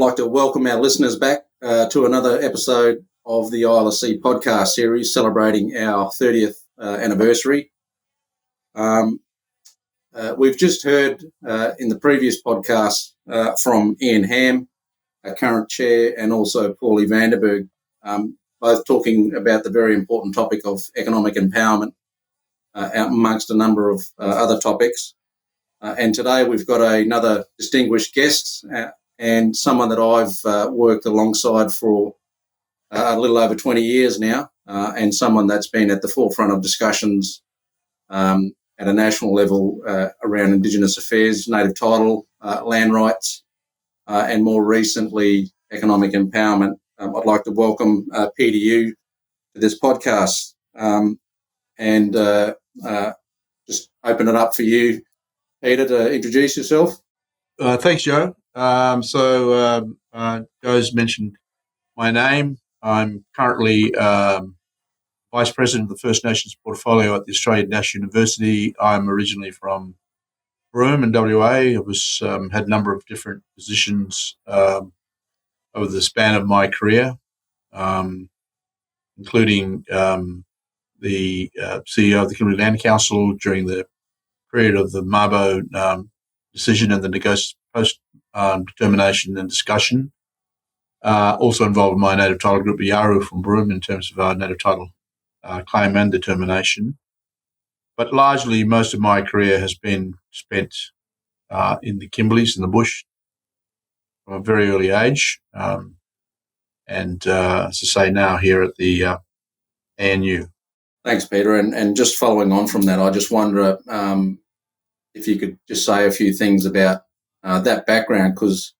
I'd like to welcome our listeners back to another episode of the ILSC podcast series celebrating our 30th anniversary. We've just heard in the previous podcast from Ian Ham, our current chair, and also Paulie Vanderberg, both talking about the very important topic of economic empowerment amongst a number of other topics. And today we've got another distinguished guest and someone that I've worked alongside for a little over 20 years now, and someone that's been at the forefront of discussions at a national level around Indigenous affairs, native title, land rights, and more recently, economic empowerment. I'd like to welcome Peter Yu to this podcast and just open it up for you, Peter, to introduce yourself. Thanks, Joe. Joe's mentioned my name. I'm currently Vice President of the First Nations portfolio at the Australian National University. I'm originally from Broome in WA. I had a number of different positions over the span of my career, including the CEO of the Kimberley Land Council during the period of the Mabo decision and the post-determination and discussion. Also involved in my native title group, Yaru from Broome, in terms of our native title claim and determination. But largely, most of my career has been spent in the Kimberleys, in the bush, from a very early age. And as I say, now here at the ANU. Thanks, Peter. And just following on from that, I just wonder if you could just say a few things about that background, because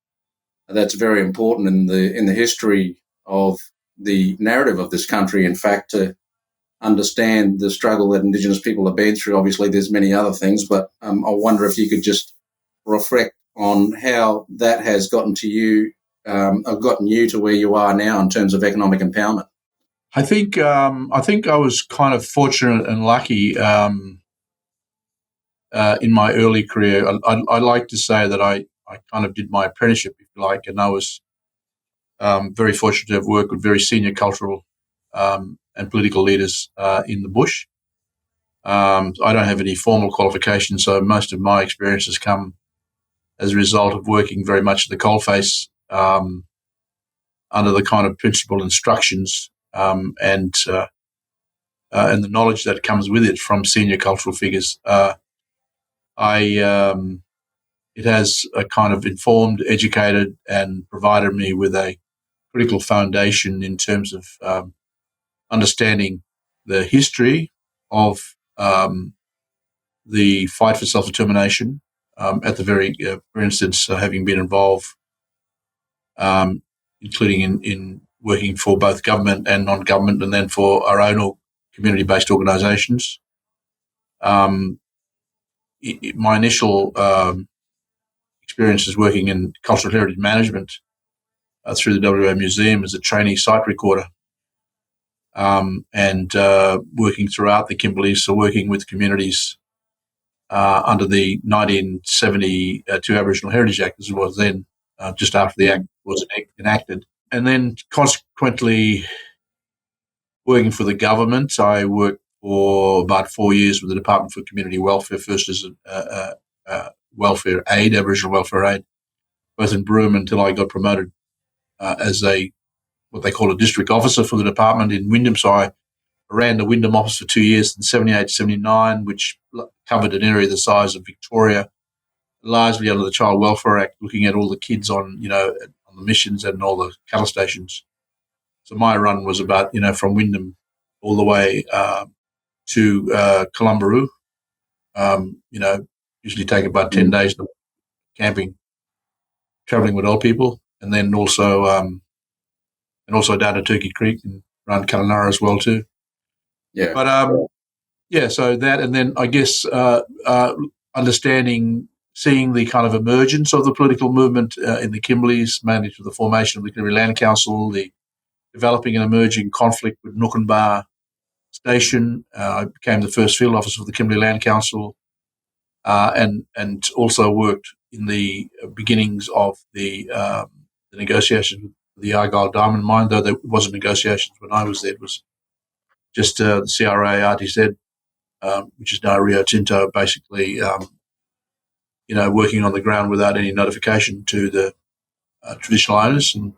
that's very important in the history of the narrative of this country. In fact, to understand the struggle that Indigenous people have been through, obviously there's many other things, but I wonder if you could just reflect on how that has gotten you to where you are now in terms of economic empowerment. I think I was kind of fortunate and lucky in my early career. I like to say that I kind of did my apprenticeship, if you like, and I was very fortunate to have worked with very senior cultural and political leaders in the bush. I don't have any formal qualifications, so most of my experience has come as a result of working very much at the coalface under the kind of principal instructions and the knowledge that comes with it from senior cultural figures. It has a kind of informed, educated, and provided me with a critical foundation in terms of understanding the history of the fight for self-determination. At the very, for instance, having been involved, including in working for both government and non-government, and then for our own community-based organisations. My initial experiences working in cultural heritage management through the WA Museum as a trainee site recorder, and working throughout the Kimberleys, so working with communities under the 1972 Aboriginal Heritage Act, as it was then, just after the Act was enacted. And then consequently working for the government. I worked for about 4 years with the Department for Community Welfare, first as a welfare aid, Aboriginal welfare aid, both in Broome until I got promoted as what they call a district officer for the department in Wyndham. So I ran the Wyndham office for 2 years in 78 to 79, which covered an area the size of Victoria, largely under the Child Welfare Act, looking at all the kids on the missions and all the cattle stations. So my run was about, from Wyndham all the way to Columbaroo. Usually take about 10 days camping, travelling with old people, and then also down to Turkey Creek and around Kununurra as well too. Yeah. But so that, and then I guess seeing the kind of emergence of the political movement in the Kimberleys, mainly through the formation of the Kimberley Land Council, the developing and emerging conflict with Nookanbar Station. I became the first field officer for the Kimberley Land Council, and also worked in the beginnings of the the negotiations with the Argyle Diamond Mine, though there wasn't negotiations when I was there. It was just the CRA RTZ, which is now Rio Tinto, basically, working on the ground without any notification to the traditional owners, and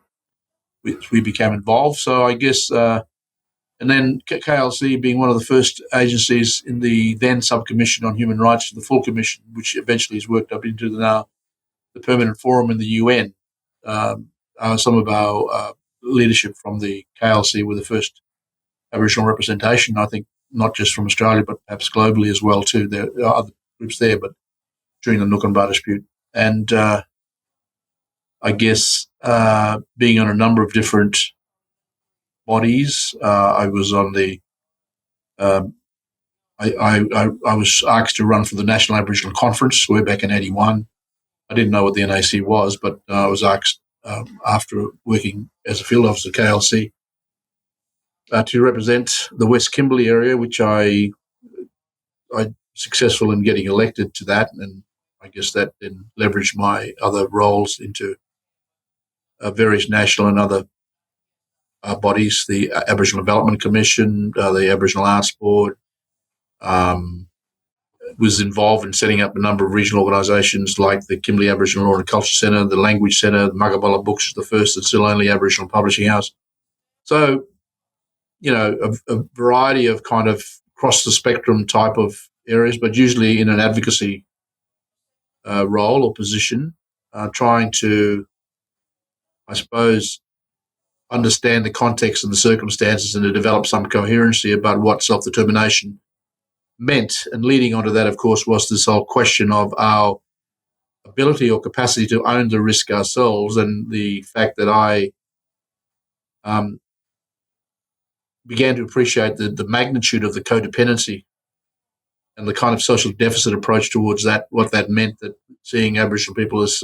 we became involved. So I guess, and then KLC being one of the first agencies in the then subcommission on human rights to the full commission, which eventually has worked up into the permanent forum in the UN. Some of our leadership from the KLC were the first Aboriginal representation, I think, not just from Australia, but perhaps globally as well too. There are other groups there, but during the Noonkanbah dispute. And I guess being on a number of different bodies, I was on the I was asked to run for the National Aboriginal Conference way back in 81. I didn't know what the NAC was, but I was asked after working as a field officer at KLC to represent the West Kimberley area, which I successful in getting elected to that, and I guess that then leveraged my other roles into various national and other bodies, the Aboriginal Development Commission, the Aboriginal Arts Board, was involved in setting up a number of regional organisations like the Kimberley Aboriginal Law and Culture Centre, the Language Centre, the Muggabala Books, the first and still only Aboriginal publishing house. So, a variety of kind of across the spectrum type of areas, but usually in an advocacy role or position, trying to, I suppose, understand the context and the circumstances and to develop some coherency about what self-determination meant. And leading onto that, of course, was this whole question of our ability or capacity to own the risk ourselves, and the fact that I began to appreciate the magnitude of the codependency and the kind of social deficit approach towards that, what that meant, that seeing Aboriginal people as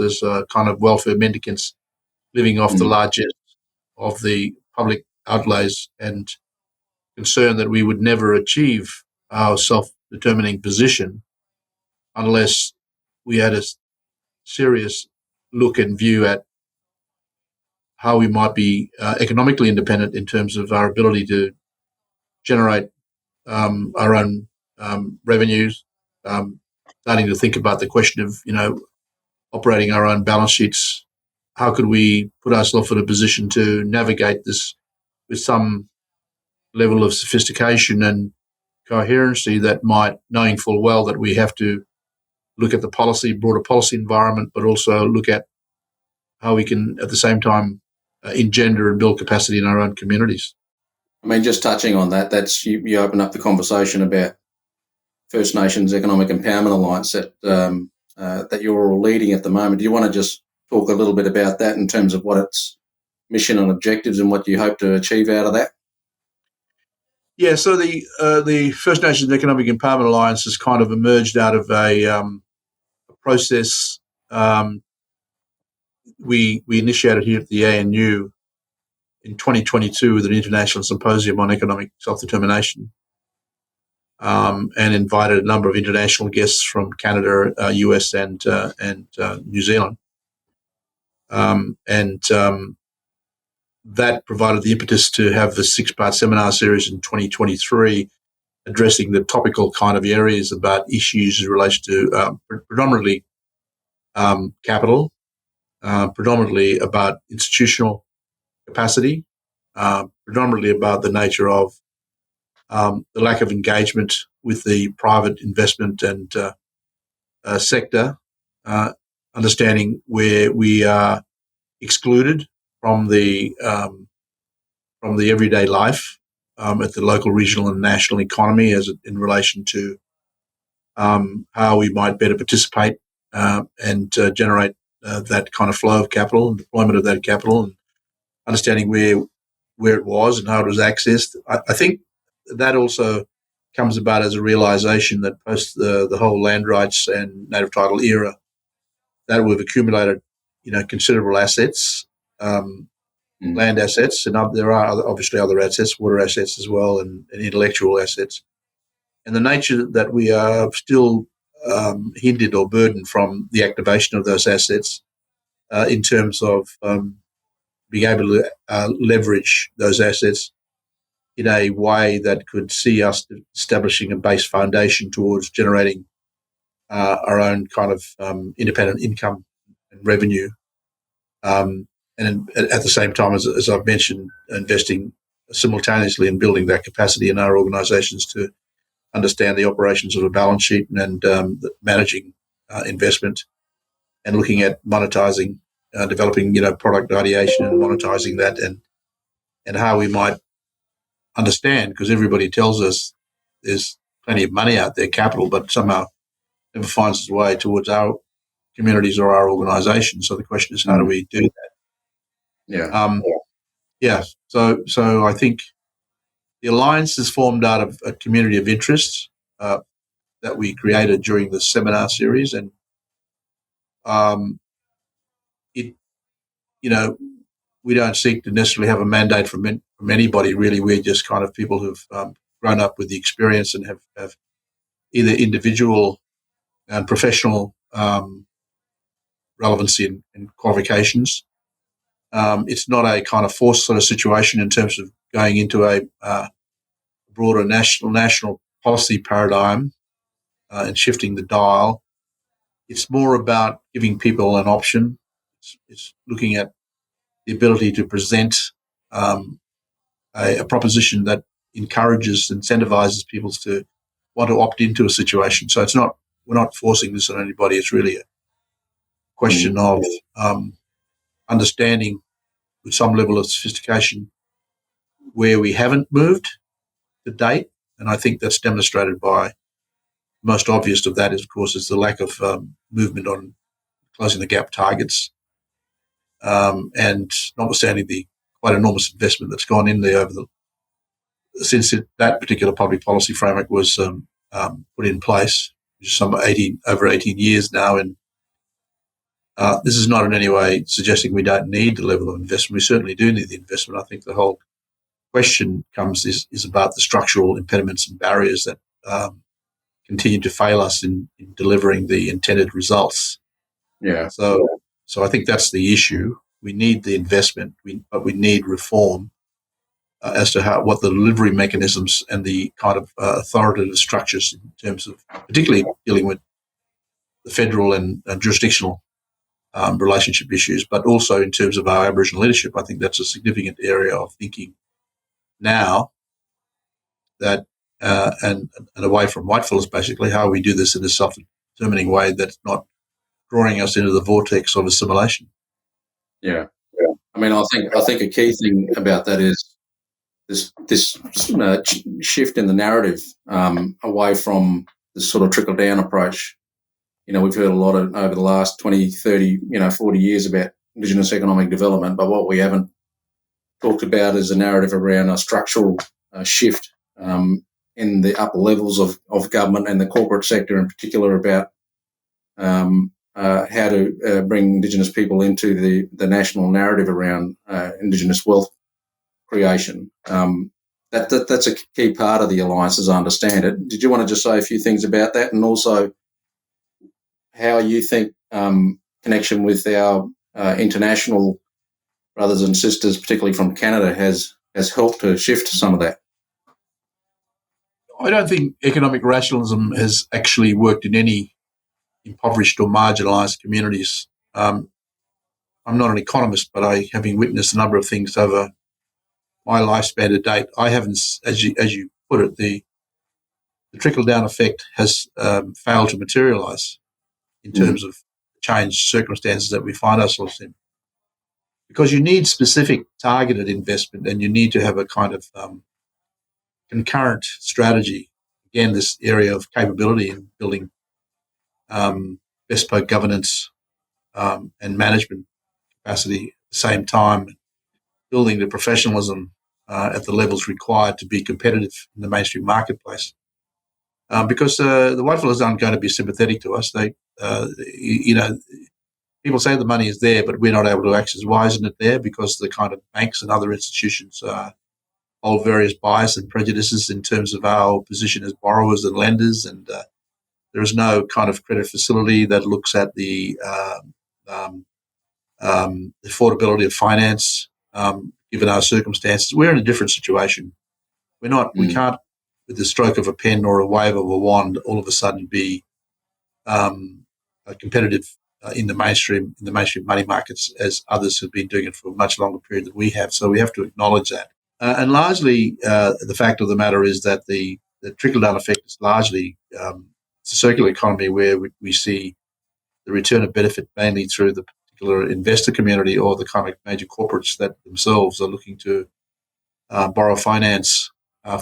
kind of welfare mendicants living off the largesse of the public outlays, and concern that we would never achieve our self-determining position unless we had a serious look and view at how we might be economically independent in terms of our ability to generate our own revenues, starting to think about the question of, operating our own balance sheets. How could we put ourselves in a position to navigate this with some level of sophistication and coherency that might, knowing full well that we have to look at the broader policy environment, but also look at how we can at the same time engender and build capacity in our own communities. I mean, just touching on that, that's you open up the conversation about First Nations Economic Empowerment Alliance that you're all leading at the moment. Do you want to just talk a little bit about that in terms of what its mission and objectives and what you hope to achieve out of that? Yeah, so the First Nations Economic Empowerment Alliance has kind of emerged out of a process we initiated here at the ANU in 2022 with an international symposium on economic self-determination, and invited a number of international guests from Canada, US, and New Zealand. That provided the impetus to have the 6-part seminar series in 2023, addressing the topical kind of areas about issues in relation to predominantly capital, predominantly about institutional capacity, predominantly about the nature of the lack of engagement with the private investment and sector, understanding where we are excluded from the everyday life at the local, regional, and national economy as in relation to how we might better participate and generate that kind of flow of capital and deployment of that capital, and understanding where it was and how it was accessed. I think that also comes about as a realisation that post the whole land rights and native title era, that we've accumulated, considerable assets, land assets, and there are obviously other assets, water assets as well, and intellectual assets. And the nature that we are still hindered or burdened from the activation of those assets in terms of being able to leverage those assets in a way that could see us establishing a base foundation towards generating our own kind of independent income and revenue. And at the same time, as I've mentioned, investing simultaneously in building that capacity in our organisations to understand the operations of a balance sheet and managing investment and looking at monetising, developing, product ideation and monetising that and how we might understand, because everybody tells us there's plenty of money out there, capital, but somehow never finds its way towards our communities or our organisations. So the question is, how do we do that? Yeah. So I think the alliance is formed out of a community of interests that we created during the seminar series, and we don't seek to necessarily have a mandate from anybody. Really, we're just kind of people who've grown up with the experience and have either individual and professional relevancy and qualifications. It's not a kind of forced sort of situation in terms of going into a broader national policy paradigm and shifting the dial. It's more about giving people an option. It's looking at the ability to present a proposition that encourages, incentivizes people to want to opt into a situation. So we're not forcing this on anybody. It's really a question of understanding with some level of sophistication where we haven't moved to date. And I think that's demonstrated by the most obvious of that, of course, is the lack of movement on closing the gap targets. And notwithstanding the quite enormous investment that's gone in there since that particular public policy framework was put in place, which is over 18 years now. And this is not in any way suggesting we don't need the level of investment. We certainly do need the investment. I think the whole question is about the structural impediments and barriers that continue to fail us in delivering the intended results. Yeah. So I think that's the issue. We need the investment, but we need reform as to what the delivery mechanisms and the kind of authoritative structures in terms of particularly dealing with the federal and jurisdictional relationship issues, but also in terms of our Aboriginal leadership. I think that's a significant area of thinking now that and away from whitefellas, basically, how we do this in a self-determining way that's not drawing us into the vortex of assimilation. Yeah. I mean, I think a key thing about that is this shift in the narrative away from this sort of trickle-down approach. We've heard a lot over the last 20, 30, 40 years about Indigenous economic development, but what we haven't talked about is a narrative around a structural shift in the upper levels of government and the corporate sector in particular about how to bring Indigenous people into the national narrative around Indigenous wealth creation. That's a key part of the alliance, as I understand it. Did you want to just say a few things about that, and also how you think connection with our international brothers and sisters, particularly from Canada, has helped to shift some of that? I don't think economic rationalism has actually worked in any impoverished or marginalised communities. I'm not an economist, but having witnessed a number of things over my lifespan to date, I haven't, as you put it, the trickle-down effect has failed to materialise in terms of changed circumstances that we find ourselves in. Because you need specific targeted investment and you need to have a kind of concurrent strategy. Again, this area of capability in building bespoke governance and management capacity at the same time, building the professionalism at the levels required to be competitive in the mainstream marketplace. Because the whitefellas aren't going to be sympathetic to us. They, people say the money is there, but we're not able to access. Why isn't it there? Because the kind of banks and other institutions hold various bias and prejudices in terms of our position as borrowers and lenders, and there is no kind of credit facility that looks at the affordability of finance given our circumstances. We're in a different situation. We can't, with the stroke of a pen or a wave of a wand, all of a sudden be competitive in the mainstream money markets as others have been doing it for a much longer period than we have. So we have to acknowledge that. And largely, the fact of the matter is that the trickle-down effect is largely it's a circular economy where we see the return of benefit mainly through the particular investor community or the kind of major corporates that themselves are looking to borrow finance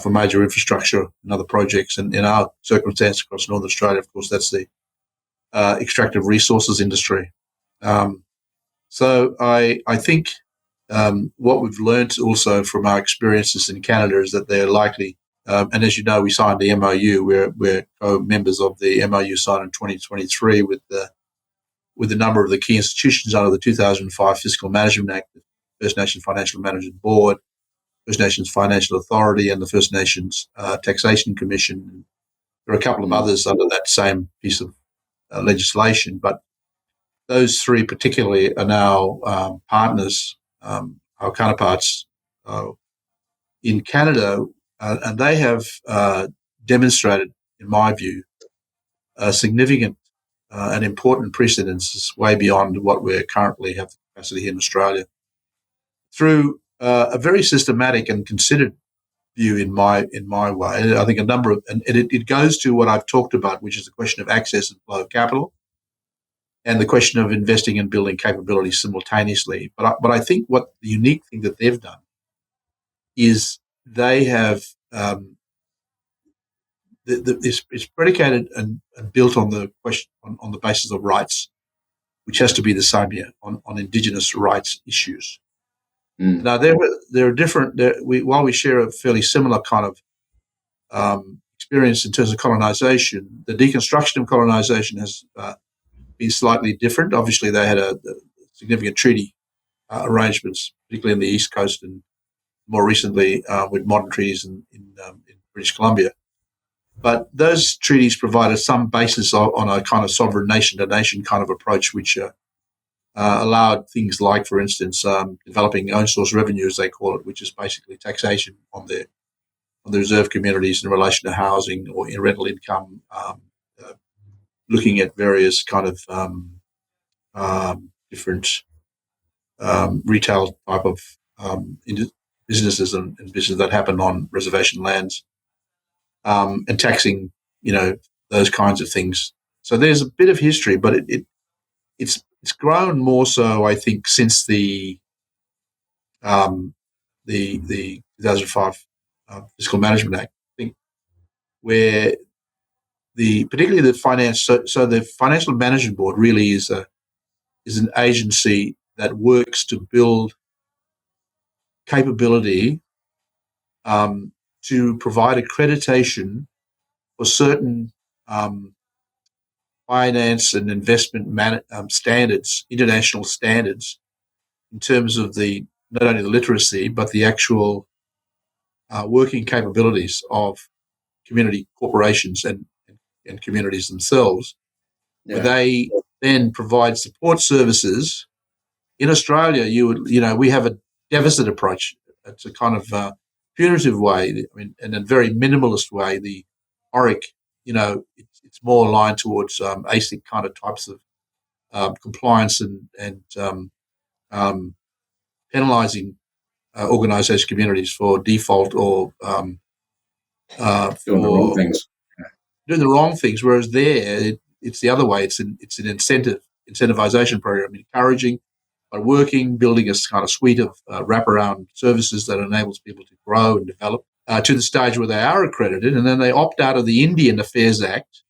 for major infrastructure and other projects. And in our circumstance across Northern Australia, of course, that's the extractive resources industry. So I think what we've learnt also from our experiences in Canada is that they're likely, and as you know, we signed the MOU. We're co-members of the MOU signed in 2023 with a number of the key institutions under the 2005 Fiscal Management Act, the First Nations Financial Management Board, First Nations Financial Authority, and the First Nations Taxation Commission. There are a couple of others under that same piece of legislation, but those three particularly are now partners, our counterparts in Canada, and they have demonstrated, in my view, a significant and important precedence way beyond what we currently have the capacity here in Australia through a very systematic and considered view in my way. I think a number of, and it goes to what I've talked about, which is the question of access and flow of capital, and the question of investing and building capability simultaneously. But I think what the unique thing that they've done is they have it's predicated and built on the question on the basis of rights, which has to be the same here on Indigenous rights issues. Now there are different. While we share a fairly similar kind of experience in terms of colonisation, the deconstruction of colonisation has been slightly different. Obviously, they had a significant treaty arrangements, particularly in the East Coast, and more recently with modern treaties in British Columbia. But those treaties provided some basis on a kind of sovereign nation-to-nation kind of approach, which allowed things like, for instance, developing own source revenue, as they call it, which is basically taxation on the reserve communities in relation to housing or in rental income, looking at various kind of different retail type of businesses and businesses that happen on reservation lands, and taxing, those kinds of things. So there's a bit of history, but it's grown more so, I think, since the 2005 Fiscal Management Act, I think, where particularly the finance. So the Financial Management Board really is an agency that works to build capability to provide accreditation for certain finance and investment standards, international standards, in terms of not only the literacy but the actual working capabilities of community corporations and communities themselves. Yeah. Where they then provide support services. In Australia, we have a deficit approach. It's a kind of punitive way, in a very minimalist way. The ORIC, it's more aligned towards ASIC kind of types of compliance and penalising organisation communities for default or doing the wrong things. Doing the wrong things, whereas it's the other way. It's an incentivization program, encouraging by building a kind of suite of wraparound services that enables people to grow and develop to the stage where they are accredited, and then they opt out of the Indian Affairs Act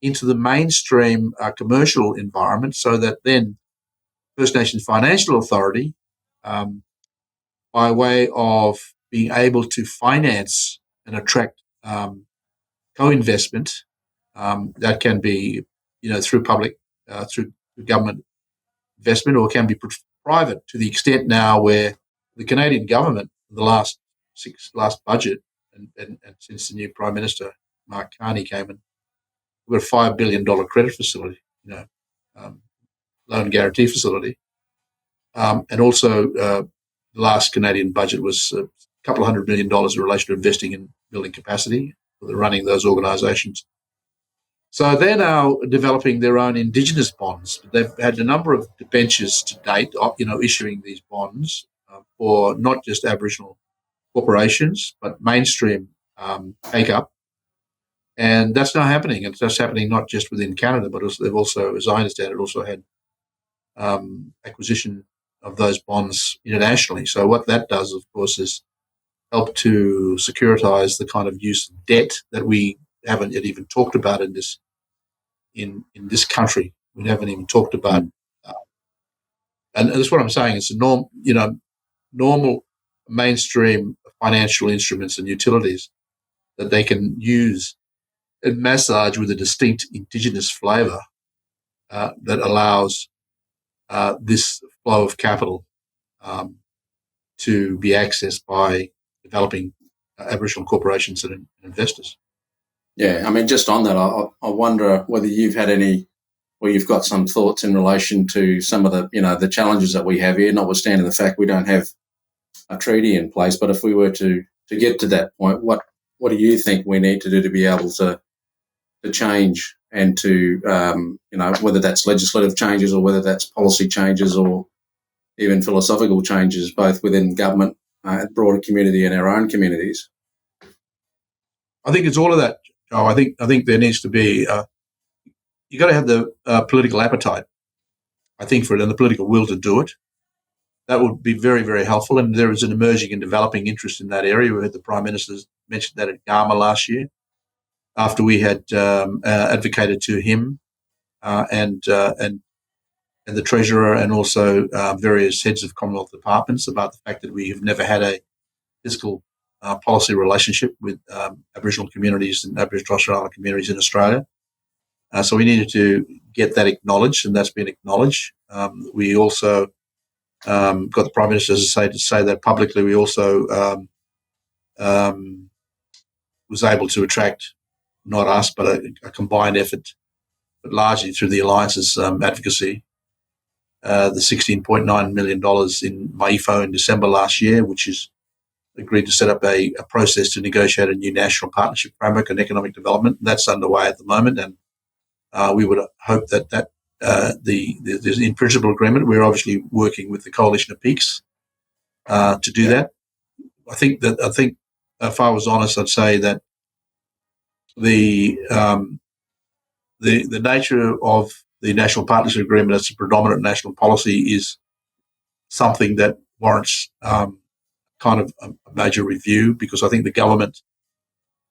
into the mainstream commercial environment, so that then First Nations Financial Authority, by way of being able to finance and attract co-investment that can be, through public, through government investment, or can be private, to the extent now where the Canadian government, the last budget, and since the new Prime Minister Mark Carney came in, we've got a $5 billion credit facility, loan guarantee facility, and also the last Canadian budget was a couple of $100 million in relation to investing in building capacity for the running those organisations. So they're now developing their own Indigenous bonds. They've had a number of debentures to date, issuing these bonds for not just Aboriginal corporations, but mainstream take-up. And that's not happening. It's just happening not just within Canada, but they've also, as I understand it, also had acquisition of those bonds internationally. So what that does, of course, is help to securitise the kind of use of debt that we haven't yet even talked about in this country. We haven't even talked about, and that's what I'm saying. It's a normal mainstream financial instruments and utilities that they can use and massage with a distinct Indigenous flavour that allows this flow of capital to be accessed by developing Aboriginal corporations and investors. Yeah, I mean, just on that, I wonder whether you've had any, or you've got some thoughts in relation to some of the challenges that we have here, notwithstanding the fact we don't have a treaty in place. But if we were to get to that point, what do you think we need to do to be able to change and to, whether that's legislative changes or whether that's policy changes or even philosophical changes, both within government, broader community and our own communities? I think it's all of that, Joe. I think there needs to be, you've got to have the political appetite, I think, for it, and the political will to do it. That would be very, very helpful. And there is an emerging and developing interest in that area. We heard the Prime Minister mentioned that at Gama last year, after we had advocated to him and the Treasurer and also various heads of Commonwealth departments about the fact that we have never had a fiscal policy relationship with Aboriginal communities and Aboriginal Torres Strait Islander communities in Australia. So we needed to get that acknowledged, and that's been acknowledged. We also got the Prime Minister to say that publicly. We also was able to attract, not us, but a combined effort, but largely through the Alliance's advocacy, the $16.9 million in MyEFO in December last year, which is agreed to set up a process to negotiate a new national partnership framework on economic development. That's underway at the moment, and we would hope that there's in principle agreement. We're obviously working with the Coalition of Peaks to do that. I think if I was honest, I'd say that the nature of the National Partnership Agreement as a predominant national policy is something that warrants kind of a major review, because I think the government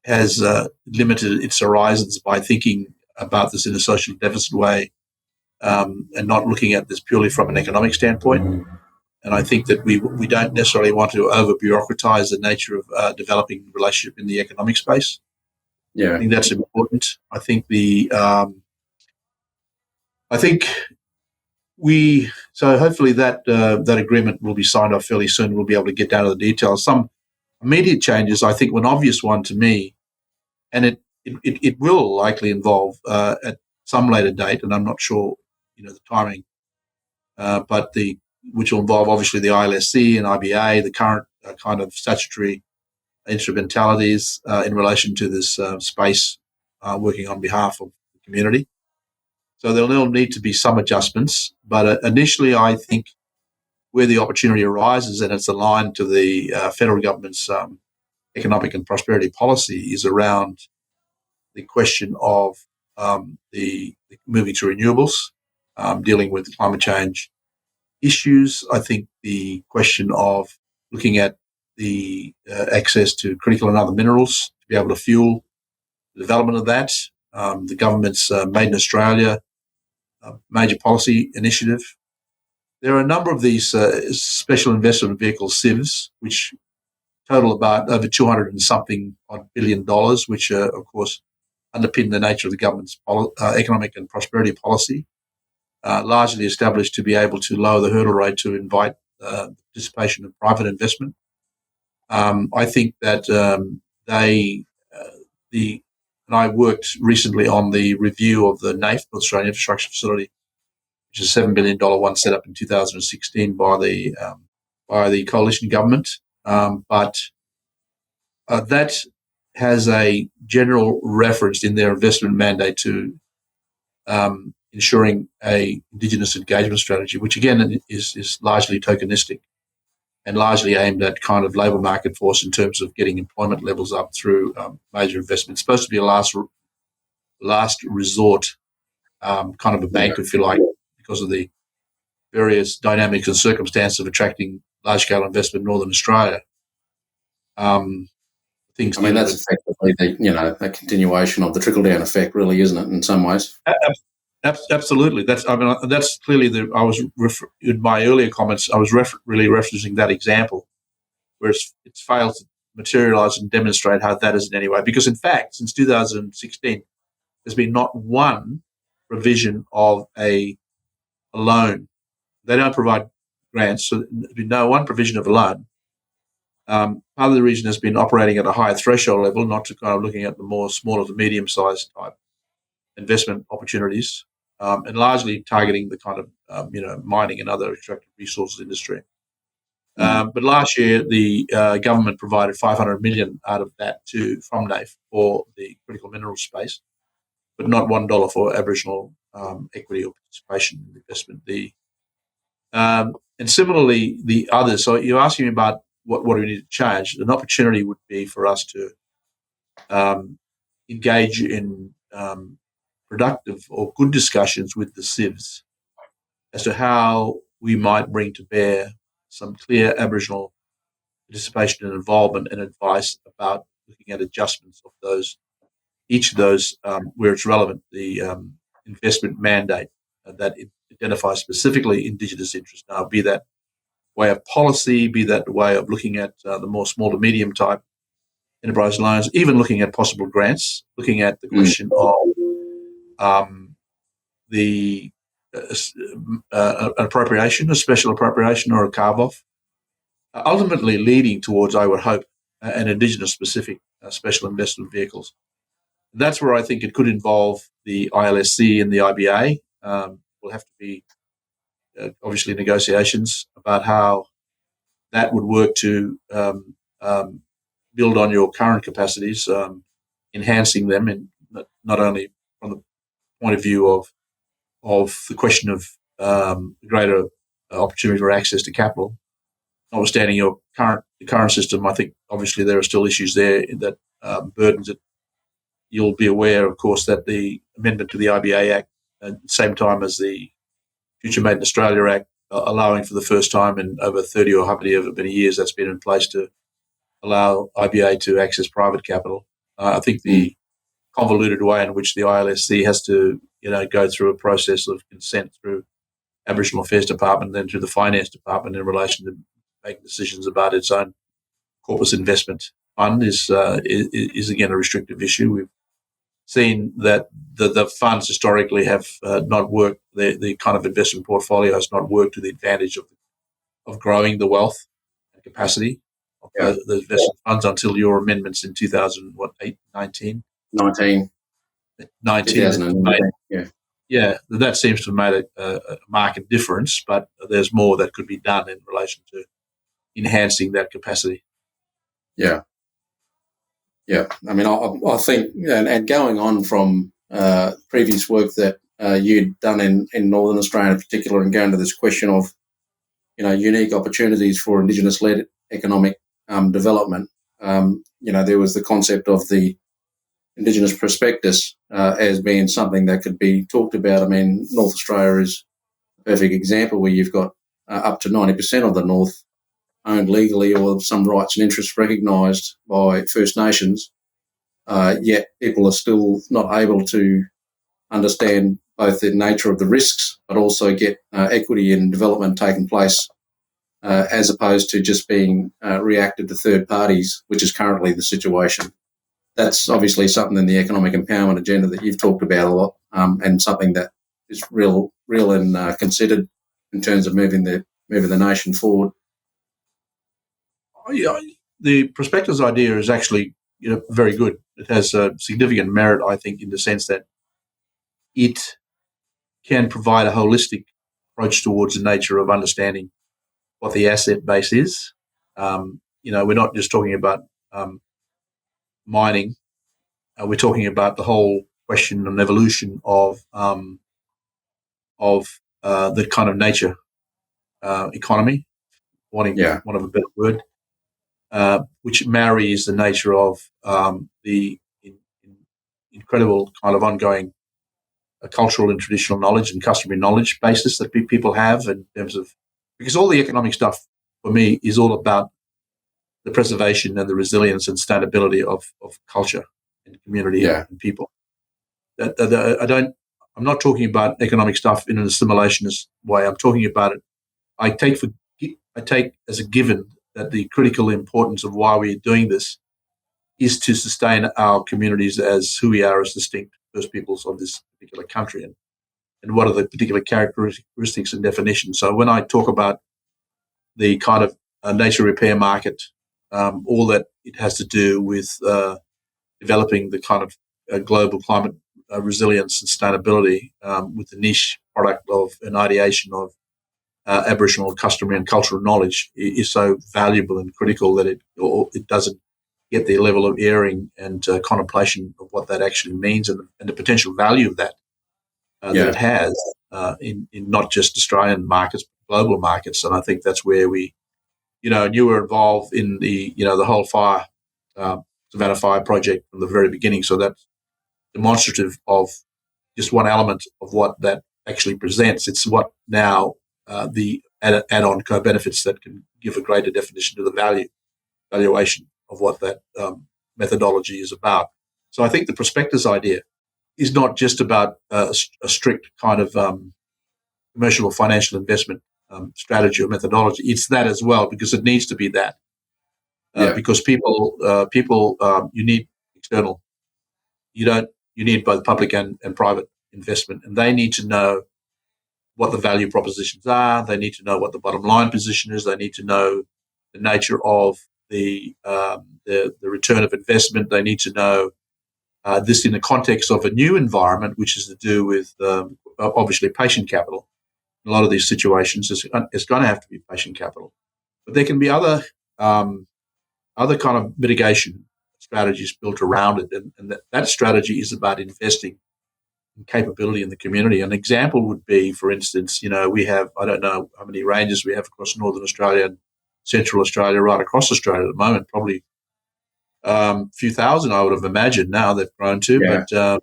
has limited its horizons by thinking about this in a social deficit way and not looking at this purely from an economic standpoint. And I think that we don't necessarily want to over-bureaucratise the nature of developing relationship in the economic space. Yeah, I think that's important. I think so hopefully that agreement will be signed off fairly soon. We'll be able to get down to the details. Some immediate changes, I think, an obvious one to me, and it will likely involve at some later date, and I'm not sure, the timing, but which will involve obviously the ILSC and IBA, the current kind of statutory instrumentalities in relation to this space working on behalf of the community. So there'll need to be some adjustments, but initially I think where the opportunity arises, and it's aligned to the federal government's economic and prosperity policy, is around the question of the moving to renewables, dealing with climate change issues. I think the question of looking at the access to critical and other minerals to be able to fuel the development of that. The government's Made in Australia major policy initiative. There are a number of these special investment vehicles, CIVs, which total about over $200 and something odd billion, which of course underpin the nature of the government's economic and prosperity policy, largely established to be able to lower the hurdle rate to invite participation of private investment. I think that and I worked recently on the review of the NAIF, North Australian Infrastructure Facility, which is a $7 billion one set up in 2016 by the by the coalition government, but that has a general reference in their investment mandate to ensuring a Indigenous engagement strategy, which again is largely tokenistic and largely aimed at kind of labour market force in terms of getting employment levels up through major investment. It's supposed to be a last resort kind of a bank, if you like, because of the various dynamics and circumstances of attracting large-scale investment in Northern Australia. That's effectively a continuation of the trickle-down effect, really, isn't it, in some ways? Absolutely. That's clearly in my earlier comments, I was really referencing that example where it's failed to materialise and demonstrate how that is in any way. Because, in fact, since 2016, there's been not one provision of a loan. They don't provide grants, so there's been no one provision of a loan. Part of the reason has been operating at a higher threshold level, not to kind of looking at the more smaller to medium-sized type investment opportunities, and largely targeting the kind of mining and other extractive resources industry. But last year, the government provided $500 million out of that from NAIF for the critical minerals space, but not $1 for Aboriginal equity or participation in investment. And similarly, the others. So you're asking me about what do we need to change? An opportunity would be for us to engage in productive or good discussions with the civs as to how we might bring to bear some clear Aboriginal participation and involvement and advice about looking at adjustments of each of those where it's relevant, the investment mandate that identifies specifically Indigenous interests. Now, be that way of policy, be that way of looking at the more small to medium type enterprise loans, even looking at possible grants, looking at the question of the appropriation, a special appropriation or a carve-off, ultimately leading towards, I would hope, an Indigenous-specific special investment vehicles. That's where I think it could involve the ILSC and the IBA. Will have to be obviously negotiations about how that would work to build on your current capacities, enhancing them, and not only from the point of view of the question of greater opportunity for access to capital. Notwithstanding the current system, I think obviously there are still issues there that burdens it. You'll be aware, of course, that the amendment to the IBA Act at the same time as the Future Made in Australia Act, allowing for the first time in over 30 or however many years that's been in place to allow IBA to access private capital. I think the convoluted way in which the ILSC has to go through a process of consent through Aboriginal Affairs Department, then through the Finance Department in relation to making decisions about its own corpus investment fund is again a restrictive issue. We've seen that the funds historically have not worked. The kind of investment portfolio has not worked to the advantage of growing the wealth and capacity of the investment funds until your amendments in 2019. 2019. Yeah, that seems to have made a marked difference, but there's more that could be done in relation to enhancing that capacity. Yeah. I think, and going on from previous work that you'd done in Northern Australia in particular, and going to this question of, unique opportunities for Indigenous-led economic development, there was the concept of the Indigenous prospectus as being something that could be talked about. I mean, North Australia is a perfect example where you've got up to 90% of the North owned legally or some rights and interests recognised by First Nations, yet people are still not able to understand both the nature of the risks but also get equity and development taking place as opposed to just being reacted to third parties, which is currently the situation. That's obviously something in the economic empowerment agenda that you've talked about a lot, and something that is real and considered in terms of moving the nation forward. Yeah, the prospectus idea is actually very good. It has significant merit, I think, in the sense that it can provide a holistic approach towards the nature of understanding what the asset base is. We're not just talking about mining. We're talking about the whole question and evolution of the kind of nature economy, want of a better word, which marries the nature of the incredible kind of ongoing cultural and traditional knowledge and customary knowledge basis that people have in terms of, because all the economic stuff for me is all about the preservation and the resilience and sustainability of culture and community and people. I'm not talking about economic stuff in an assimilationist way. I'm talking about it. I take as a given that the critical importance of why we're doing this is to sustain our communities as who we are as distinct First Peoples of this particular country, and what are the particular characteristics and definitions. So when I talk about the kind of nature repair market, all that it has to do with developing the kind of global climate resilience and sustainability with the niche product of an ideation of Aboriginal customary and cultural knowledge is so valuable and critical that it doesn't get the level of airing and contemplation of what that actually means and the potential value of that that it has in not just Australian markets, but global markets. And I think that's where you were involved in the whole Savannah Fire project from the very beginning. So that's demonstrative of just one element of what that actually presents. It's what now the add-on co-benefits that can give a greater definition to the valuation of what that methodology is about. So I think the prospectus idea is not just about a strict kind of commercial or financial investment strategy or methodology. It's that as well, because it needs to be that. Because people, you need external. You need both public and private investment, and they need to know what the value propositions are. They need to know what the bottom line position is. They need to know the nature of the return of investment. They need to know this in the context of a new environment, which is to do with obviously patient capital. In a lot of these situations, it's going to have to be patient capital, but there can be other kind of mitigation strategies built around it, and that strategy is about investing in capability in the community. An example would be, for instance, we have, I don't know how many ranges we have across Northern Australia and Central Australia, right across Australia at the moment, probably a few thousand, I would have imagined. Now they've grown to, but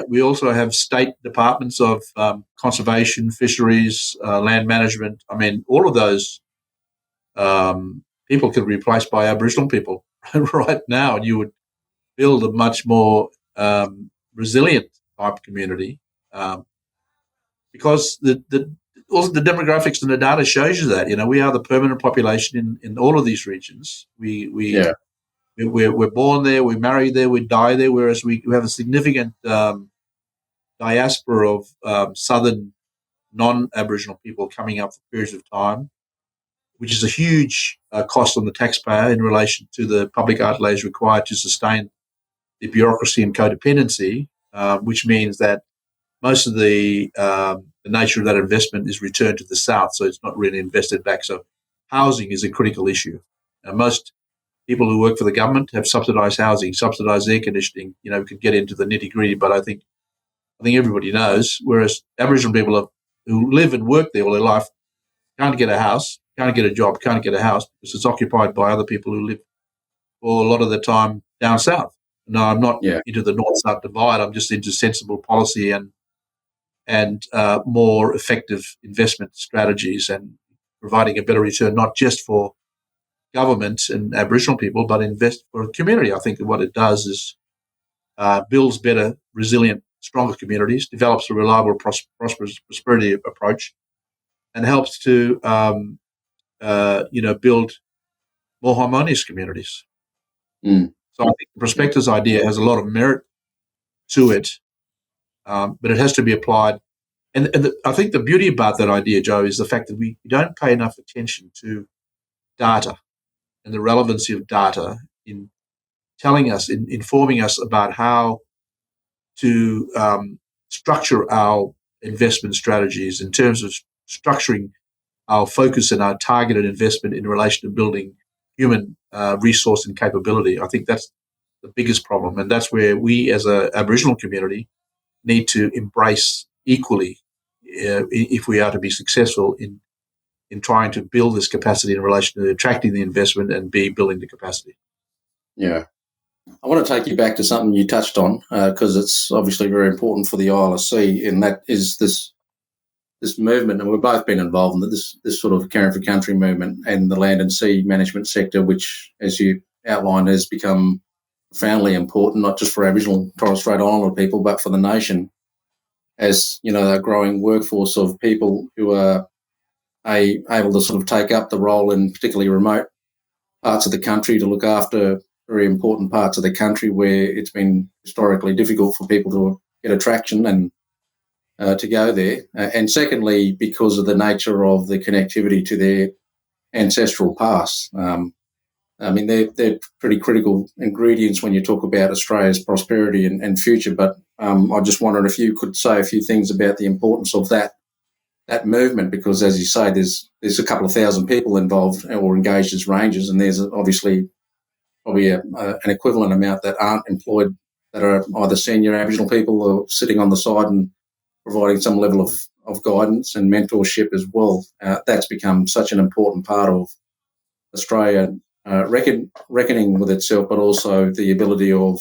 we also have state departments of conservation, fisheries, land management. I mean, all of those people could be replaced by Aboriginal people right now, and you would build a much more resilient type community because also the demographics and the data shows you that. We are the permanent population in all of these regions. We're born there, we marry there, we die there, whereas we have a significant diaspora of southern non-Aboriginal people coming up for periods of time, which is a huge cost on the taxpayer in relation to the public outlays required to sustain the bureaucracy and codependency, which means that most of the nature of that investment is returned to the south, so it's not really invested back. So housing is a critical issue. Most people who work for the government have subsidised housing, subsidised air conditioning. We could get into the nitty-gritty, but I think everybody knows, whereas Aboriginal people who live and work there all their life can't get a house, can't get a job, can't get a house because it's occupied by other people who live for a lot of the time down south. No, I'm not into the north-south divide. I'm just into sensible policy and more effective investment strategies and providing a better return, not just for government and Aboriginal people, but invest for a community. I think that what it does is builds better, resilient, stronger communities, develops a reliable, prosperity approach, and helps to build more harmonious communities. So I think the prospectus idea has a lot of merit to it, but it has to be applied. And I think the beauty about that idea, Joe, is the fact that we don't pay enough attention to data and the relevancy of data in telling us, in informing us about how to structure our investment strategies in terms of structuring our focus and our targeted investment in relation to building human resource and capability. I think that's the biggest problem, and that's where we as a Aboriginal community need to embrace equally if we are to be successful in trying to build this capacity in relation to attracting the investment and building the capacity. Yeah. I want to take you back to something you touched on because it's obviously very important for the ILSC, and that is this movement, and we've both been involved in this sort of caring for country movement and the land and sea management sector, which, as you outlined, has become profoundly important, not just for Aboriginal and Torres Strait Islander people, but for the nation, as a growing workforce of people who are able to sort of take up the role in particularly remote parts of the country to look after very important parts of the country where it's been historically difficult for people to get attraction and to go there. And secondly, because of the nature of the connectivity to their ancestral past. They're pretty critical ingredients when you talk about Australia's prosperity and future. But I just wondered if you could say a few things about the importance of that movement, because, as you say, there's a couple of thousand people involved or engaged as rangers, and there's obviously probably an equivalent amount that aren't employed, that are either senior Aboriginal people or sitting on the side and providing some level of guidance and mentorship as well. That's become such an important part of Australia reckoning with itself, but also the ability of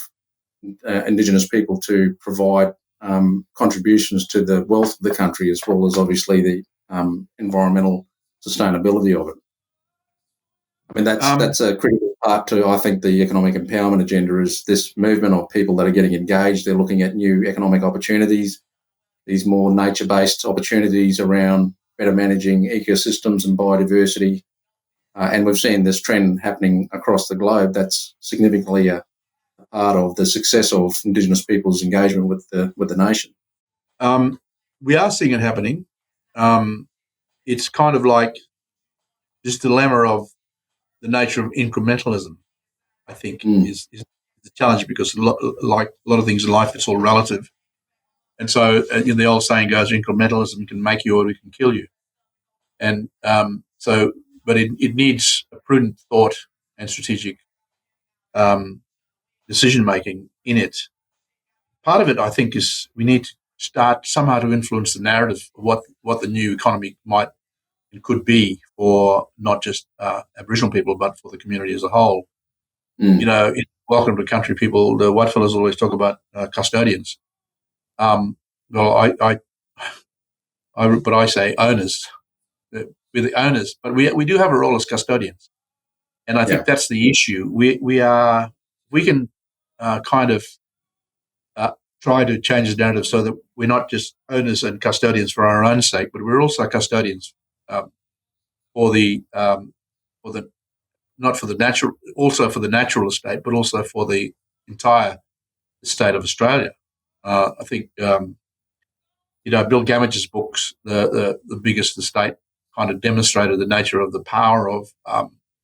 Indigenous people to provide contributions to the wealth of the country, as well as obviously the environmental sustainability of it. I mean, that's a critical part to, I think, the economic empowerment agenda, is this movement of people that are getting engaged. They're looking at new economic opportunities, these more nature-based opportunities around better managing ecosystems and biodiversity. And we've seen this trend happening across the globe. That's significantly a part of the success of Indigenous people's engagement with the nation. We are seeing it happening. It's kind of like this dilemma of the nature of incrementalism, I think, is the challenge, because like a lot of things in life, it's all relative. And so the old saying goes, incrementalism can make you or it can kill you. And but it needs a prudent thought and strategic decision-making in it. Part of it, I think, is we need to start somehow to influence the narrative of what the new economy might and could be for not just Aboriginal people, but for the community as a whole. In Welcome to Country, people, the whitefellas always talk about custodians. Well, I say owners. We're the owners, but we do have a role as custodians, and I think that's the issue. We can kind of try to change the narrative so that we're not just owners and custodians for our own sake, but we're also custodians for the not for the natural, also for the natural estate, but also for the entire state of Australia. I think Bill Gamage's books, the biggest estate, kind of demonstrated the nature of the power of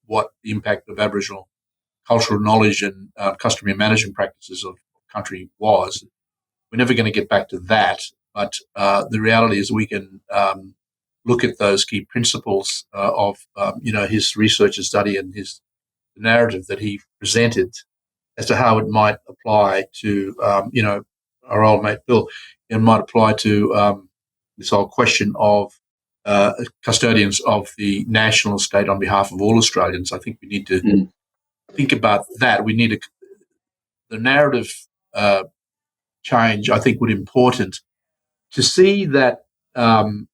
what the impact of Aboriginal cultural knowledge and customary management practices of country was. We're never going to get back to that, but the reality is we can look at those key principles of his research and study and his narrative that he presented as to how it might apply to our old mate Bill. It might apply to this whole question of custodians of the national estate on behalf of all Australians. I think we need to think about that. We need the narrative change, I think, would be important to see that the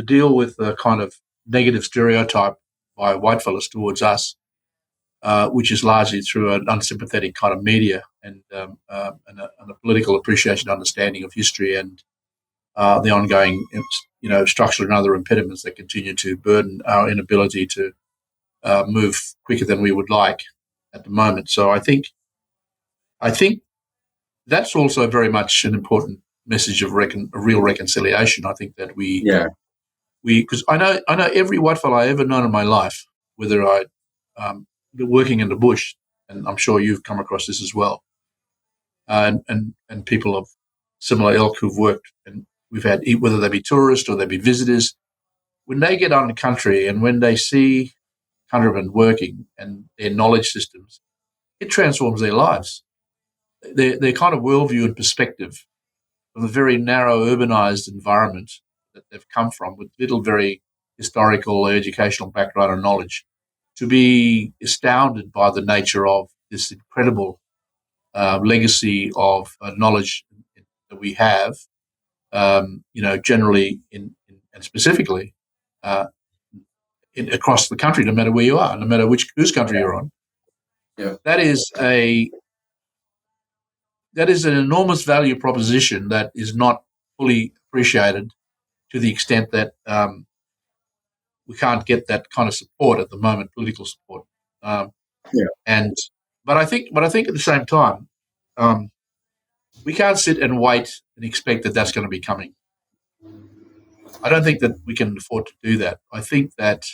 deal with the kind of negative stereotype by whitefellas towards us, which is largely through an unsympathetic kind of media and a political appreciation, understanding of history, and the ongoing, structural and other impediments that continue to burden our inability to move quicker than we would like at the moment. So I think that's also very much an important message of real reconciliation. I think that because I know every whitefellow I ever known in my life, whether I working in the bush, and I'm sure you've come across this as well, and people of similar ilk who've worked, and we've had, whether they be tourists or they be visitors, when they get on the country and when they see countrymen working and their knowledge systems, it transforms their lives. Their kind of worldview and perspective from a very narrow urbanized environment that they've come from with little very historical or educational background or knowledge to be astounded by the nature of this incredible legacy of knowledge that we have, generally and specifically across the country, no matter where you are, no matter whose country you're on. Yeah. That is an enormous value proposition that is not fully appreciated to the extent that we can't get that kind of support at the moment, political support. But I think at the same time, we can't sit and wait and expect that that's going to be coming. I don't think that we can afford to do that. I think that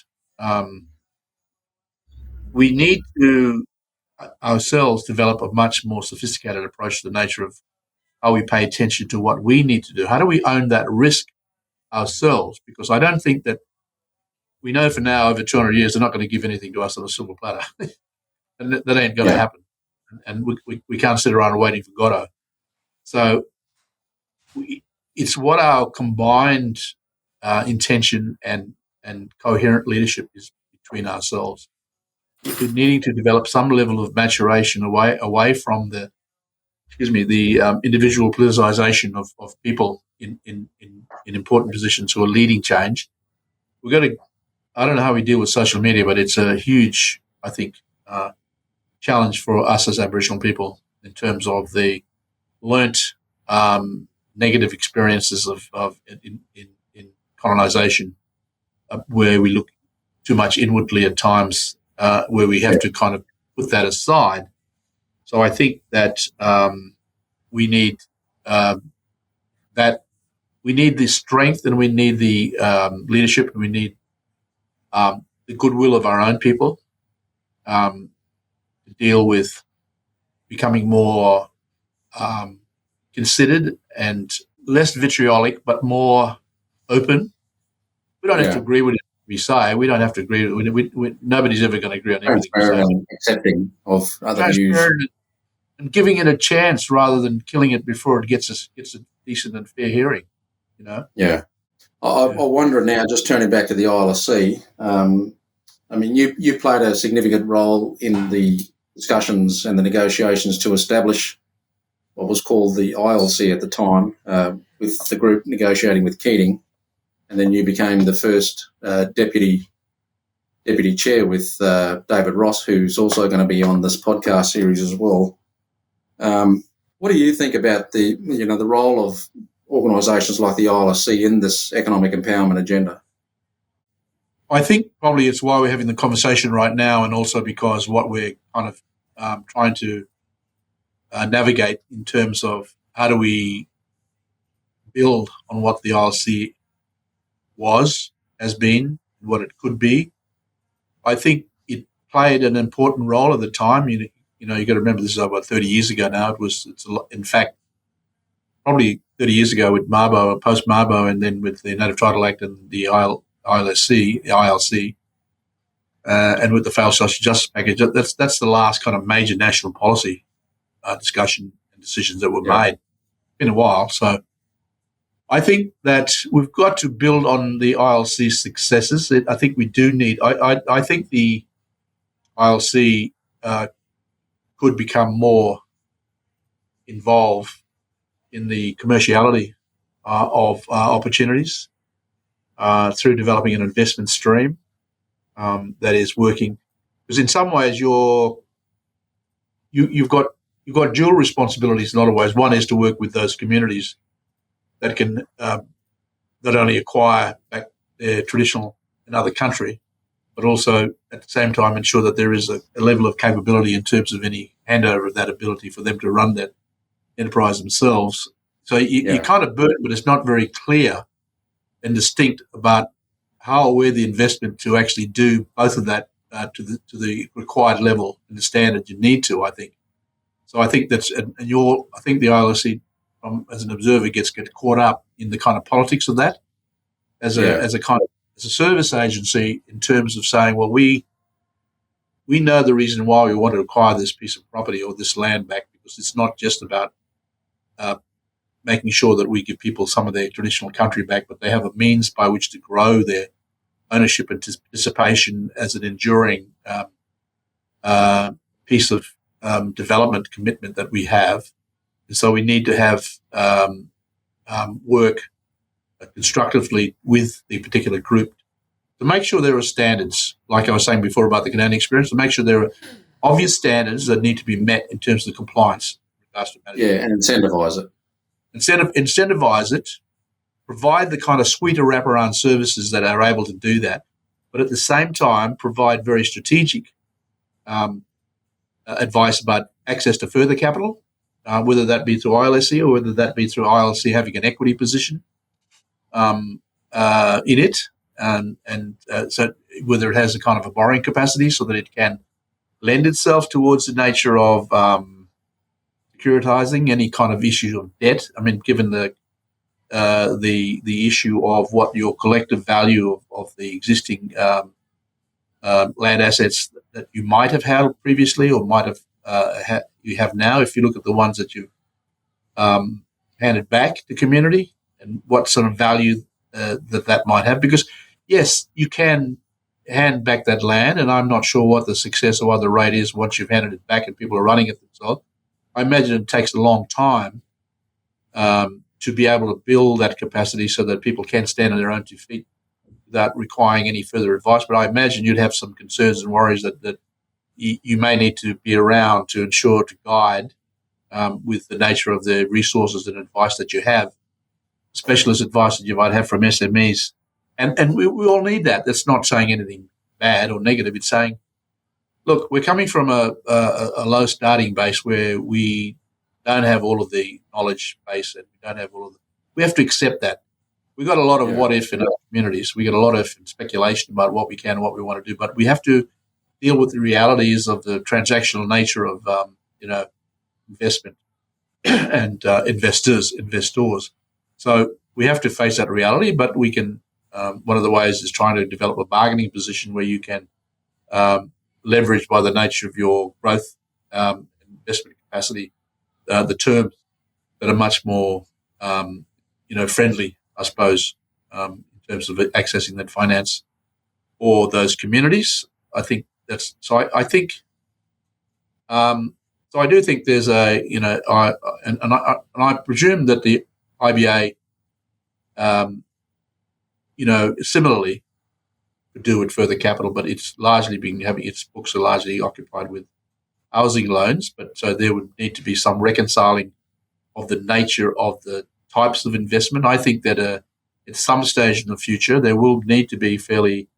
we need to ourselves develop a much more sophisticated approach to the nature of how we pay attention to what we need to do. How do we own that risk ourselves? Because I don't think that we know for now over 200 years they're not going to give anything to us on a silver platter. And that ain't going to happen. And we can't sit around waiting for Godot. So it's what our combined intention and coherent leadership is between ourselves. We're needing to develop some level of maturation away from the individual politicization of people in important positions who are leading change. We've got to. I don't know how we deal with social media, but it's a huge, I think, challenge for us as Aboriginal people in terms of the learnt negative experiences of in colonisation, where we look too much inwardly at times, where we have to kind of put that aside. So I think that we need the strength, and we need the leadership, and we need the goodwill of our own people to deal with becoming more considered and less vitriolic, but more open. We don't have to agree with it we say. We don't have to agree. Nobody's ever going to agree on everything we say. And accepting of other views. And giving it a chance rather than killing it before it gets a decent and fair hearing, Yeah. I wonder now, just turning back to the ILSC, I mean, you played a significant role in the discussions and the negotiations to establish what was called the ILC at the time, with the group negotiating with Keating, and then you became the first deputy chair with David Ross, who's also going to be on this podcast series as well. What do you think about the role of organisations like the ILSC in this economic empowerment agenda? I think probably it's why we're having the conversation right now, and also because what we're kind of trying to navigate in terms of how do we build on what the ILSC has been, what it could be. I think it played an important role at the time. You got to remember this is about 30 years ago now. In fact, probably 30 years ago with Mabo, post Mabo, and then with the Native Title Act and the ILC, and with the Failed Social Justice Package. That's the last kind of major national policy discussion and decisions that were made. It's been a while, so I think that we've got to build on the ILC's successes. I think we do need. I think the ILC could become more involved in the commerciality of opportunities through developing an investment stream that is working. Because in some ways you've got dual responsibilities in a lot of ways. One is to work with those communities that can not only acquire back their traditional another country, but also at the same time ensure that there is a level of capability in terms of any handover of that ability for them to run that enterprise themselves. So you kind of burn, but it's not very clear and distinct about how or where the investment to actually do both of that to the required level and the standard you need to, I think. So I think I think the ILSC as an observer gets caught up in the kind of politics of that as a kind of as a service agency in terms of saying, well, we know the reason why we want to acquire this piece of property or this land back, because it's not just about making sure that we give people some of their traditional country back, but they have a means by which to grow their ownership and participation as an enduring piece of development commitment that we have. And so we need to have work constructively with the particular group to make sure there are standards, like I was saying before about the Canadian experience, to make sure there are obvious standards that need to be met in terms of the compliance. Yeah, and incentivise it. Incentivize it, provide the kind of suite of wraparound services that are able to do that, but at the same time provide very strategic advice about access to further capital, whether that be through ILSC or whether that be through ILSC having an equity position in it, and so whether it has a kind of a borrowing capacity so that it can lend itself towards the nature of securitizing any kind of issue of debt. I mean, given the issue of what your collective value of the existing land assets that you might have had previously or might have you have now, if you look at the ones that you've handed back to community and what sort of value that might have. Because, yes, you can hand back that land, and I'm not sure what the success or what the rate is once you've handed it back and people are running it themselves. I imagine it takes a long time to be able to build that capacity so that people can stand on their own 2 feet without requiring any further advice. But I imagine you'd have some concerns and worries that you may need to be around to ensure to guide with the nature of the resources and advice that you have, specialist advice that you might have from SMEs. And we all need that. That's not saying anything bad or negative. It's saying, look, we're coming from a low starting base where we don't have all of the knowledge base and we don't have all of the. We have to accept that. We've got a lot of what if in our communities. We get a lot of speculation about what we can and what we want to do, but we have to deal with the realities of the transactional nature of investment and investors. So we have to face that reality, but we can. One of the ways is trying to develop a bargaining position where you can leverage by the nature of your growth investment capacity the terms that are much more friendly, I suppose, in terms of accessing that finance or those communities. I think that's so. I think so. I do think there's a I presume that the IBA similarly could do with further capital, but it's largely having its books are largely occupied with housing loans. But so there would need to be some reconciling of the nature of the types of investment. I think that at some stage in the future there will need to be fairly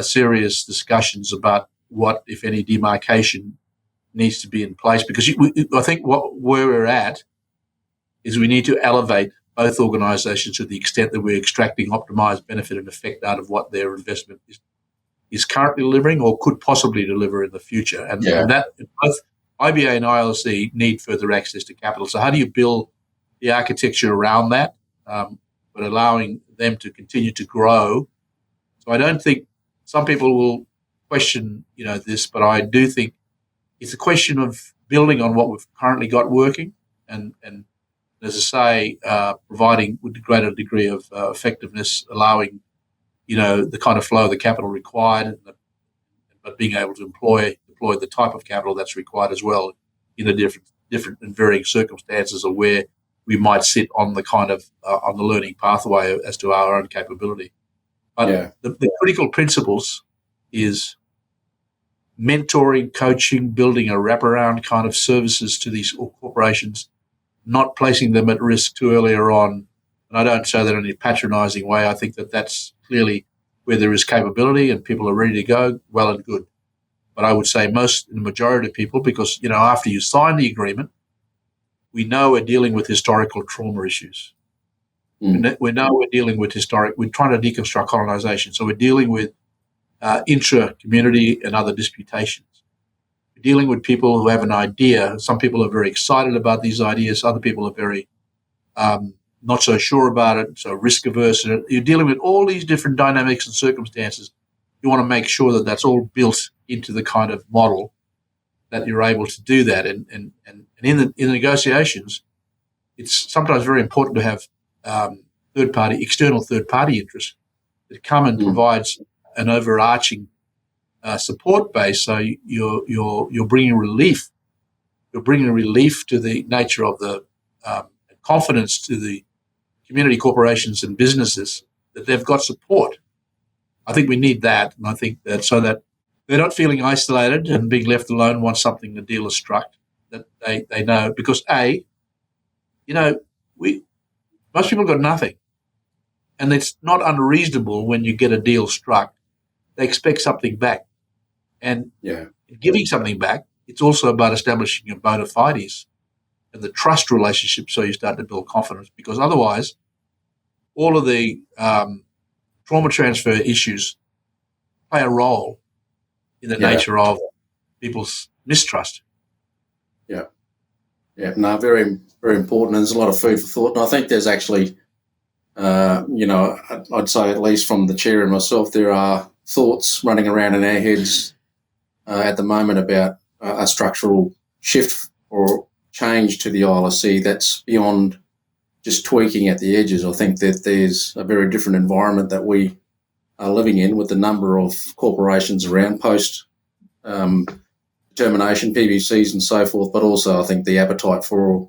serious discussions about what, if any, demarcation needs to be in place, because I think where we're at is we need to elevate both organisations to the extent that we're extracting optimised benefit and effect out of what their investment is currently delivering or could possibly deliver in the future. And that both IBA and ILSC need further access to capital. So how do you build the architecture around that, but allowing them to continue to grow? So I don't think some people will question, this, but I do think it's a question of building on what we've currently got working and as I say, providing with a greater degree of effectiveness, allowing, the kind of flow of the capital required, but being able to deploy the type of capital that's required as well in the different and varying circumstances of where we might sit on the kind of on the learning pathway as to our own capability. But the critical principles is mentoring, coaching, building a wraparound kind of services to these corporations, not placing them at risk too earlier on. And I don't say that in a patronising way. I think that that's clearly where there is capability and people are ready to go, well and good. But I would say the majority of people, because, after you sign the agreement, we know we're dealing with historical trauma issues. We know we're dealing with we're trying to deconstruct colonisation. So we're dealing with intra-community and other disputations. We're dealing with people who have an idea. Some people are very excited about these ideas. Other people are very not so sure about it, so risk averse. You're dealing with all these different dynamics and circumstances. You want to make sure that that's all built into the kind of model that you're able to do that. And in the negotiations, it's sometimes very important to have external third party interests that come and provides an overarching support base. So you're bringing relief. You're bringing relief to the nature of the confidence to the community corporations and businesses that they've got support. I think we need that, and I think that so that they're not feeling isolated and being left alone once something the deal is struck. That they know, because most people got nothing, and it's not unreasonable when you get a deal struck. They expect something back, and giving something back, it's also about establishing your bona fides and the trust relationship, so you start to build confidence. Because otherwise, all of the trauma transfer issues play a role in the nature of people's mistrust. Yeah, no, very, very important. And there's a lot of food for thought. And I think there's actually, I'd say at least from the chair and myself, there are thoughts running around in our heads at the moment about a structural shift or change to the ILSC that's beyond just tweaking at the edges. I think that there's a very different environment that we are living in with the number of corporations around post determination, PBCs and so forth, but also I think the appetite for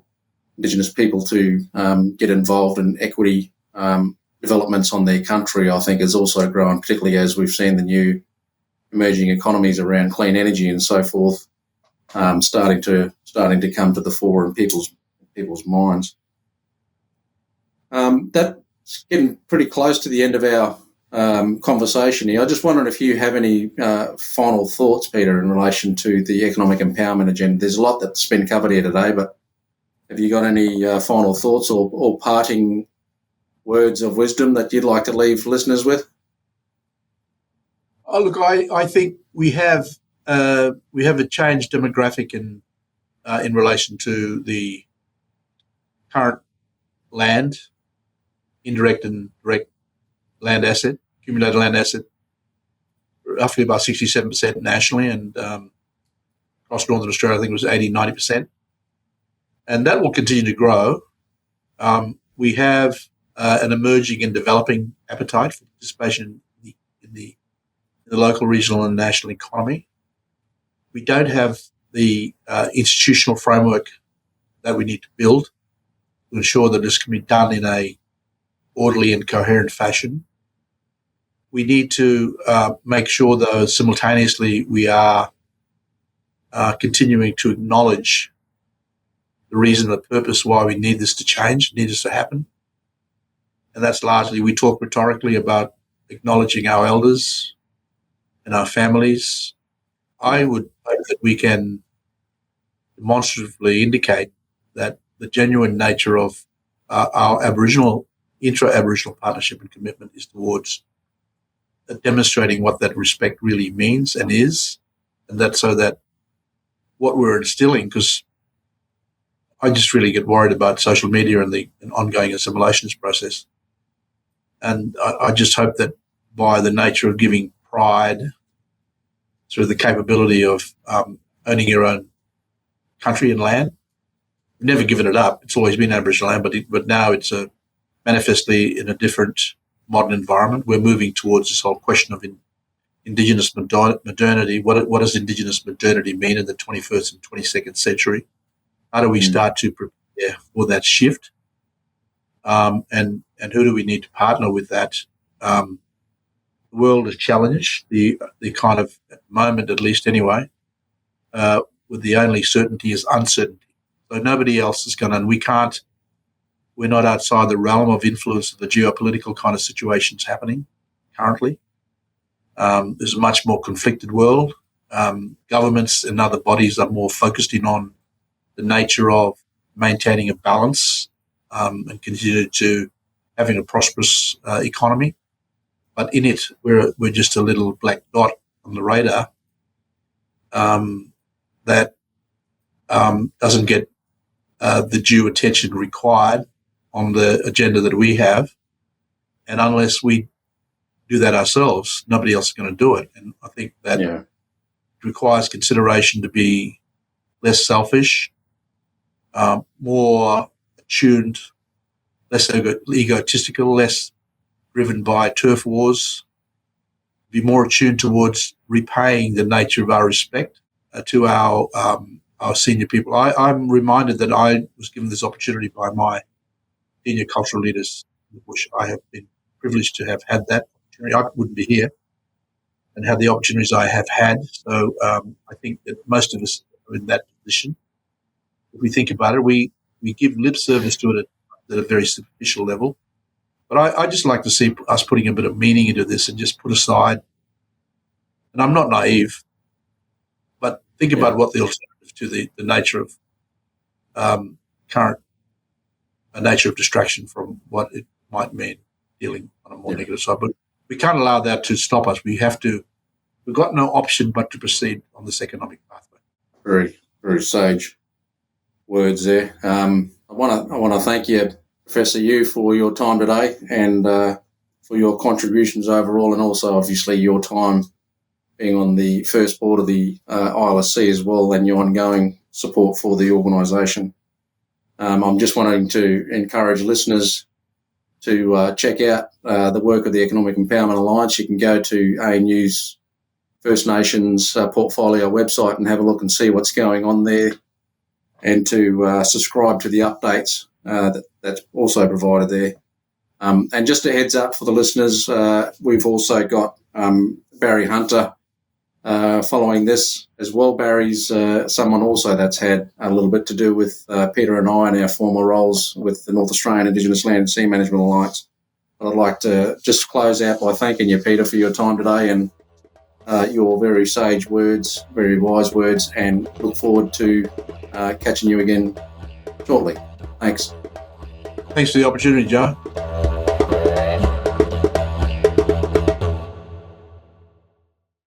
Indigenous people to get involved in equity developments on their country, I think, has also grown, particularly as we've seen the new emerging economies around clean energy and so forth starting to come to the fore in people's minds. That's getting pretty close to the end of our conversation here. I just wondered if you have any final thoughts, Peter, in relation to the economic empowerment agenda. There's a lot that's been covered here today, but have you got any final thoughts or parting words of wisdom that you'd like to leave listeners with? Oh, look, I think we have a changed demographic in relation to the current land, indirect and direct land asset, accumulated land asset, roughly about 67% nationally, and across Northern Australia, I think it was 80, 90%. And that will continue to grow. We have an emerging and developing appetite for participation in the local, regional, and national economy. We don't have the institutional framework that we need to build to ensure that this can be done in a orderly and coherent fashion. We need to make sure, though, simultaneously we are continuing to acknowledge the reason, the purpose why we need this to change, need this to happen. And that's largely, we talk rhetorically about acknowledging our elders and our families. I would hope that we can demonstratively indicate that the genuine nature of our intra-Aboriginal partnership and commitment is towards demonstrating what that respect really means and is, and that so that what we're instilling, because I just really get worried about social media and the ongoing assimilations process. And I just hope that by the nature of giving pride through the capability of owning your own country and land, we've never given it up. It's always been Aboriginal land, but now it's manifestly in a different modern environment. We're moving towards this whole question of Indigenous modernity. What does Indigenous modernity mean in the 21st and 22nd century? How do we start to prepare for that shift? And who do we need to partner with that? The world is challenged. The kind of moment, at least anyway, with the only certainty is uncertainty. So nobody else is going to, and we're not outside the realm of influence of the geopolitical kind of situations happening currently. There's a much more conflicted world. Governments and other bodies are more focused in on the nature of maintaining a balance and continue to having a prosperous economy. But in it, we're just a little black dot on the radar that doesn't get the due attention required on the agenda that we have. And unless we do that ourselves, nobody else is going to do it. And I think that it requires consideration to be less selfish, more attuned, less egotistical, less driven by turf wars, be more attuned towards repaying the nature of our respect to our senior people. I'm reminded that I was given this opportunity by my senior cultural leaders in the bush. I have been privileged to have had that opportunity. I wouldn't be here and had the opportunities I have had. So I think that most of us are in that position. If we think about it, we give lip service to it at a very superficial level. But I just like to see us putting a bit of meaning into this and just put aside, and I'm not naive, but think about what the alternative to the nature of current nature of distraction from what it might mean dealing on a more negative side. But we can't allow that to stop us. We've got no option but to proceed on this economic pathway. Very, very sage words there. I want to thank you, Professor Yu, for your time today and for your contributions overall, and also obviously your time being on the first board of the ILSC as well, and your ongoing support for the organisation. I'm just wanting to encourage listeners to check out the work of the Economic Empowerment Alliance. You can go to ANU's First Nations portfolio website and have a look and see what's going on there, and to subscribe to the updates that's also provided there. And just a heads up for the listeners, we've also got Barry Hunter following this as well. Barry's someone also that's had a little bit to do with Peter and I in our former roles with the North Australian Indigenous Land and Sea Management Alliance. But I'd like to just close out by thanking you, Peter, for your time today and your very sage words, very wise words, and look forward to catching you again shortly. Thanks. Thanks for the opportunity, Joe.